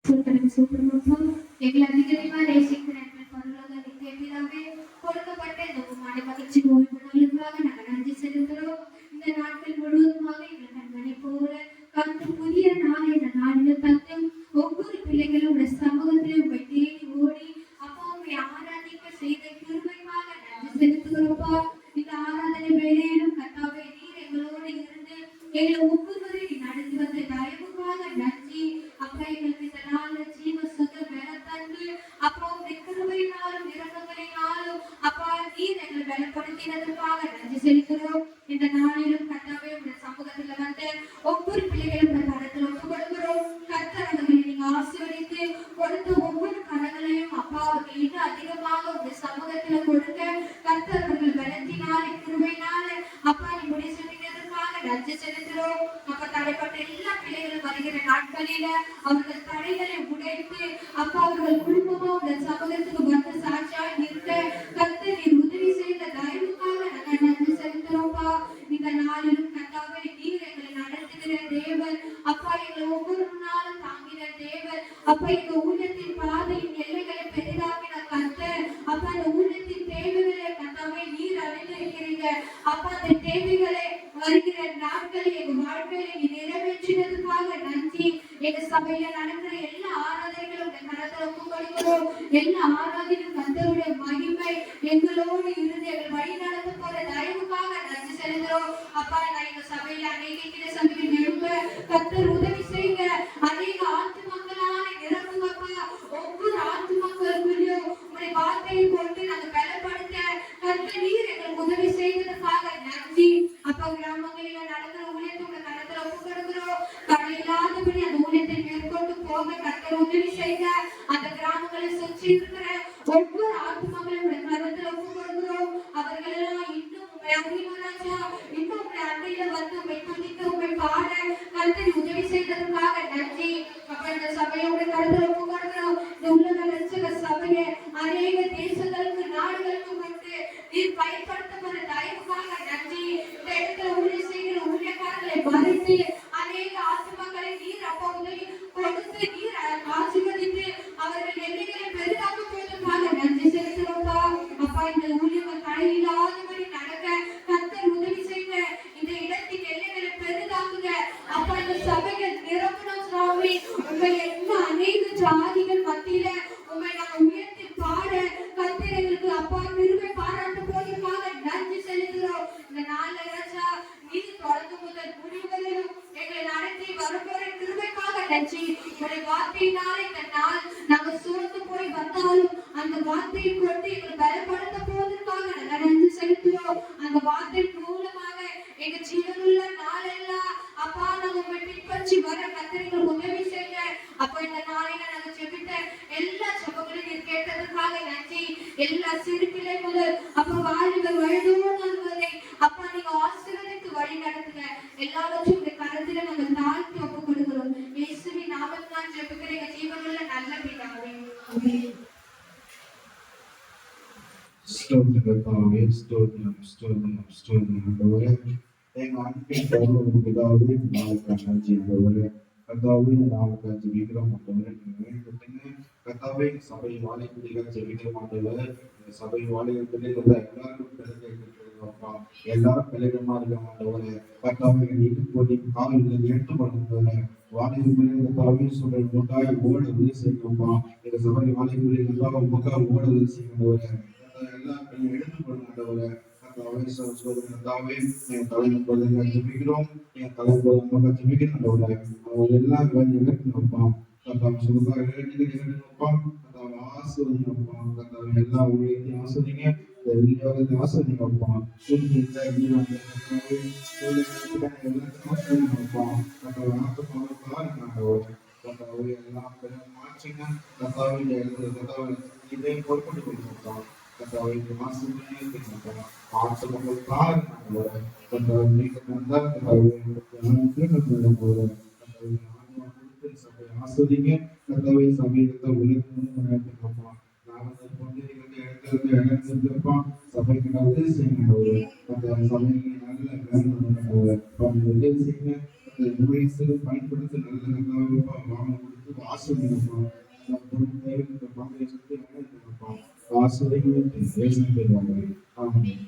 சூப்பரமா எங்களை அதிகமா நேசிக்கிற எங்கள் பரலோக நித்திய பிதாவே, கொடுக்கப்பட்ட இந்த மன மகிழ்ச்சி ஓய்வு நாளுக்காக நாங்கள் நன்றி செலுத்துகிறோம். இந்த நாட்கள் முழுவதுமாக எங்கள் கண்களை போல கண்டு புதிய நாளை இந்த நாளில் தந்து ஒவ்வொரு பிள்ளைகளும் உடைய சமூகத்திலே உங்களை தேடி ஓடி அப்பா உங்களை ஆராதிக்க செய்த கிருபைக்காக நன்றி செலுத்துகிறோம்ப்பா. இந்த ஆராதனை வேலையிலும் கர்த்தாவே நீர் எங்களோடு இருந்து எங்களை ஒவ்வொருவரையும் நடத்தி வந்த தயவுக்காக நன்றி. அப்பா எங்களுக்கு இந்த நாள்ல ஜீவ சுக பலத்தந்து அப்பா உடைய கிருபையினாலும் இரக்கங்களினாலும் அப்பா நீர் எங்களை பலப்படுத்தினதற்காக நன்றி செலுத்துகிறோம். இந்த நாளிலும் கர்த்தாவே உடைய சமூகத்துல வந்து ஒவ்வொரு பிள்ளைகளும் கரத்தில் ஒப்பு கொடுக்கிறோம். கர்த்தர் அவர்களை நீங்க ஆசீர்வதித்து கொடுத்த ஒவ்வொரு கரங்களையும் அப்பா அவர்கள் இன்னும் அதிகமாக உடைய சமூகத்துல கொடுக்க கர்த்தர் அவர்கள் பலத்தினாலே கிருபையினாலே அப்பா நீ முடி சொல்லினதற்காக நன்றி செலுத்துகிறோம். அப்ப தடைப்பட்ட எல்லா பிள்ளைகளும் வருகிற நாட்களில அவர்கள் தடைகளை உடைத்து அப்பா அவர்கள் குடும்பமா உங்கள் சமூகத்துக்கு வந்து சாட்சியாய் நிற்க கர்த்தர் நீர் உதவி செய்த தயவுக்காக நாங்கள் நன்றி செலுத்துறோம்ப்பா. இந்த நாளிலும் கர்த்தாவே நீர் எங்களை நடத்துகிற தேவன் அப்பா எங்களை ஒவ்வொரு நாளும் தாங்கின தேவன் அப்பா எங்க ஊழியத்தின் பாதையின் எல்லைகளை பெரிதாக்கின கர்த்தர் அப்பா அந்த ஊழியத்தின் தேவைகளை கர்த்தாவே நீர் அறிந்திருக்கிறீங்க. அப்பா அந்த தேவைகளை வருகிற நாட்களை எங்க வாழ்க்கையில நீ நிறைவேற்றினதுக்காக நன்றி. எங்க சபையில நடக்கிற எல்லா ஆராதனைகளும் கரத்துல ஒப்பு கொடுக்கிறோம். எல்லா ஆராதனையும் கர்த்தருடைய மகிமை எங்களோடு இருந்து எங்கள் வழி நடத்த போற தயவுக்காக நன்றி செலுத்துறோம். அப்பா நான் எங்க சபையில அநேக சபையில் எழுப்ப கர்த்தர் உதவி செய்யுங்க. அநேக ஆத்துமக்களால நிரப்புங்கப்பா. ஒவ்வொரு ஆத்துமக்களுக்குள்ளயும் உங்களுடைய வார்த்தையை கொண்டு நாங்கள் பலப்படுத்த கர்த்தர் நீர் எங்களுக்கு உதவி செய்வதற்காக நன்றி. அப்பா கிராமங்களில நடக்கிற ஊழியத்தோட கரத்துல ஒப்பு கொடுக்கிறோம். கடை இல்லாதபடி அந்த ஊழியத்தை மேற்கொண்டு போக கர்த்தர் உதவி செய்ய அந்த கிராமங்களை சுற்றி இருக்கிற ஒவ்வொரு ஆத்துமக்களுடைய கரத்துல ஒப்பு கொடுக்கிறோம். அவர்கள் எல்லாம் இன்னும் உண்மை அறிமுகராஜா இன்னும் உங்களை அண்டையில வந்து உண்மை துதிக்க உண்மை பாட கர்த்தர் உதவி செய்ததற்காக நன்றி. அப்ப இந்த சபையோட கருத்துல ஒப்பு கொடுக்கிறோம். இந்த உலக லட்சக சபையை அநேக தேசங்களுக்கு நாடுகளுக்கு கொண்டு நீர் பயன்படுத்தப்பட தயவுக்காக நன்றி. இந்த இடத்துல ஊழிய செய்கிற ஊழியக்காரர்களை மறைத்து அநேக ஆத்துமக்களை நீர் அப்பா உதவி கொடுத்து நீர் ஆசீர்வதித்து அவர்கள் எல்லைகளை பெரிதாக்க போவதற்காக நன்றி செலுத்துகிறோம்ப்பா. அப்பா இந்த ஊழியர்கள் தடையில்லாதபடி நடக்க கர்த்தர் உதவி செய்யுங்க. இந்த இடத்தின் எல்லைகளை பெரிதாக்குங்க. அப்பா இந்த சபைகள் நிரம்பணும் சுவாமி. உங்களை என்ன அநேக ஜாதிகள் மத்தியில உண்மை நாங்கள் உயர்த்தி பாட கர்த்தர் எங்களுக்கு அப்பா கிருபை பாராட்ட போவதற்காக நன்றி செலுத்துகிறோம். இந்த நாள்ல ராஜா நீதி தொடர்ந்து முதல் முடிவுகளிலும் எங்களை நடத்தி வரும்போற கிருபைக்காக நன்றி. உங்களுடைய வார்த்தையினாலே இந்த நாள் நாங்கள் சோர்ந்து போய் வந்தாலும் அந்த வார்த்தையை கொண்டு எங்களை பலப்படுத்த போவதற்காக நாங்கள் நன்றி செலுத்துகிறோம். அந்த வார்த்தை மூலமாக எங்க ஜீவனுள்ள நாளெல்லாம் அப்பா நாங்கள் உங்களை பின்பற்றி வர கர்த்தர் உதவி செய்ய. அப்போ இந்த நாளில நாங்கள் ஜெபித்த எல்லா ஜெபங்களையும் கேட்டதற்காக நன்றி. எல்லா சிறு பிள்ளை முதல் அப்ப வாலிபர் வயதோடு வரை அப்பா நீங்க ஆசீர்வதித்து வழி நடத்துங்க. எல்லாவற்றையும் இந்த கரத்துல நாங்கள் தாழ்த்தி ஒப்பு கொடுக்கிறோம். இயேசுவின் நாமத்தினால் ஜெபிக்கிற எங்க ஜீவனுள்ள நல்ல பிதாவே. ஸ்தோத்திரத்தாவே ஸ்தோத்திரம் எங்க அன்பின் பரலோக பிதாவே நாளுக்காக நன்றி ஆண்டவரே. கர்த்தாவே நாளுக்காக ஜெபிக்கிறோம் ஆண்டவரே. நீங்க கர்த்தாவே சபை வாலிபர்கள் ஜெபிக்கிற ஆண்டவரே. சபை வாலிபர்களே எல்லாரும் பிள்ளைகளப்பா எல்லாரும் பிள்ளைகளமா இருக்காங்க ஆண்டவரே. கர்த்தாவே நீங்க போய் காலையில் ஏற்றுக்கொள்ளுங்க. வாலிபர்களே கர்த்தாவே சொல்ற முட்டாய் ஓட உதவி செய்யணும்ப்பா. எங்க சபை வாலிபர்களே கர்த்தாவே முக ஓட உதவி செய்யணும். எல்லாம் எடுத்துக்கொள்ளுங்க ஆண்டவரே. கர்த்தாவே என் தலைமுறை ஜெபிக்கிறோம். என் தலைமுறை ஜெபிக்கிறோம் ஆண்டவரே. அவங்க எல்லாம் இறக்கணும்ப்பா. கர்த்தாவே சுகமாக இறக்கணும்ப்பா. கர்த்தாவே ஆசீர்வதிங்கப்பா. கர்த்தாவே எல்லா ஊழியத்தையும் ஆசீர்வதிங்க. வெளியோகத்தையும் ஆசீர்வதிங்கப்பா. ஆசீர்வதிங்கப்பா. கர்த்தாவே ஆசீர்வாதம் கர்த்தாவே எல்லாம் மாற்றுங்க. கர்த்தாவே கர்த்தாவே இதை பொறுப்பட்டு கொடுங்கப்பா. கர்த்தாவே ஆசீர்வதிங்கப்பா. ஆசீர்வாதம் காரணம் கர்த்தாவே நீங்க வந்தா கர்த்தாவே சபை ஆஸ்வதிங்க. கர்த்தாவே சபையில உலகப்பா நாங்கள் கொண்டு இடத்திருப்பா சபைக்கு உதவி செய்யுங்க. சபைக்கு நல்ல உதவி செய்யுங்க. பயன்படுத்த நல்ல வாங்க கொடுத்து ஆசிரியப்பா இந்த பொருட்களை இந்த மாதிரி சுத்தி ஆசிரியர் பேசுவாங்க. ஆமாம்.